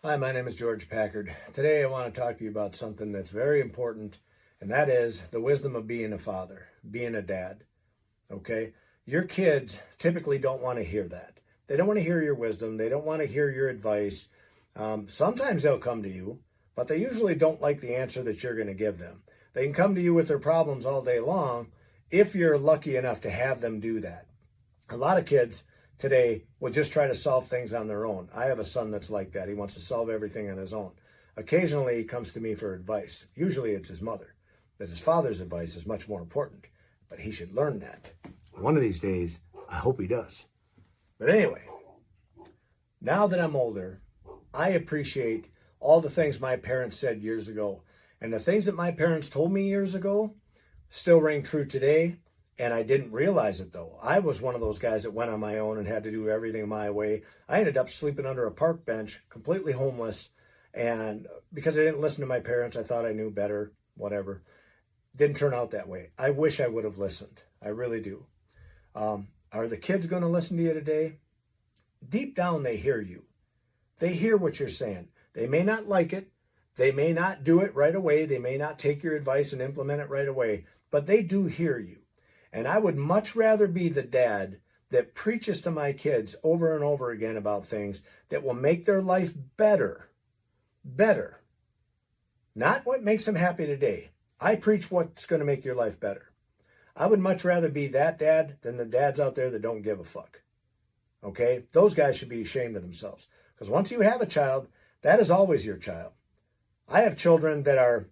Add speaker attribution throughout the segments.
Speaker 1: Hi, my name is George Packard. Today I want to talk to you about something that's very important, and that is the wisdom of being a father, being a dad. Okay? Your kids typically don't want to hear that. They don't want to hear your wisdom. They don't want to hear your advice. Sometimes they'll come to you, but they usually don't like the answer that you're going to give them. They can come to you with their problems all day long if you're lucky enough to have them do that. A lot of kids today will just try to solve things on their own. I have a son that's like that. He wants to solve everything on his own. Occasionally, he comes to me for advice. Usually, it's his mother. But his father's advice is much more important. But he should learn that. One of these days, I hope he does. But anyway, now that I'm older, I appreciate all the things my parents said years ago. And the things that my parents told me years ago still ring true today. And I didn't realize it though. I was one of those guys that went on my own and had to do everything my way. I ended up sleeping under a park bench, completely homeless. And because I didn't listen to my parents, I thought I knew better, whatever. Didn't turn out that way. I wish I would have listened. I really do. Are the kids going to listen to you today? Deep down, they hear you. They hear what you're saying. They may not like it. They may not do it right away. They may not take your advice and implement it right away, but they do hear you. And I would much rather be the dad that preaches to my kids over and over again about things that will make their life better. Better. Not what makes them happy today. I preach what's going to make your life better. I would much rather be that dad than the dads out there that don't give a fuck. Okay? Those guys should be ashamed of themselves. Because once you have a child, that is always your child. I have children that are,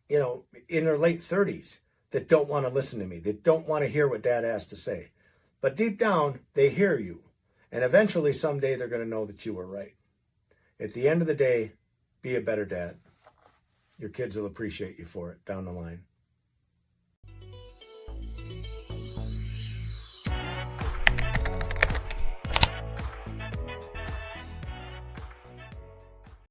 Speaker 1: in their late 30s. That don't want to listen to me, that don't want to hear what dad has to say. But deep down, they hear you. And eventually, someday, they're going to know that you were right. At the end of the day, be a better dad. Your kids will appreciate you for it down the line.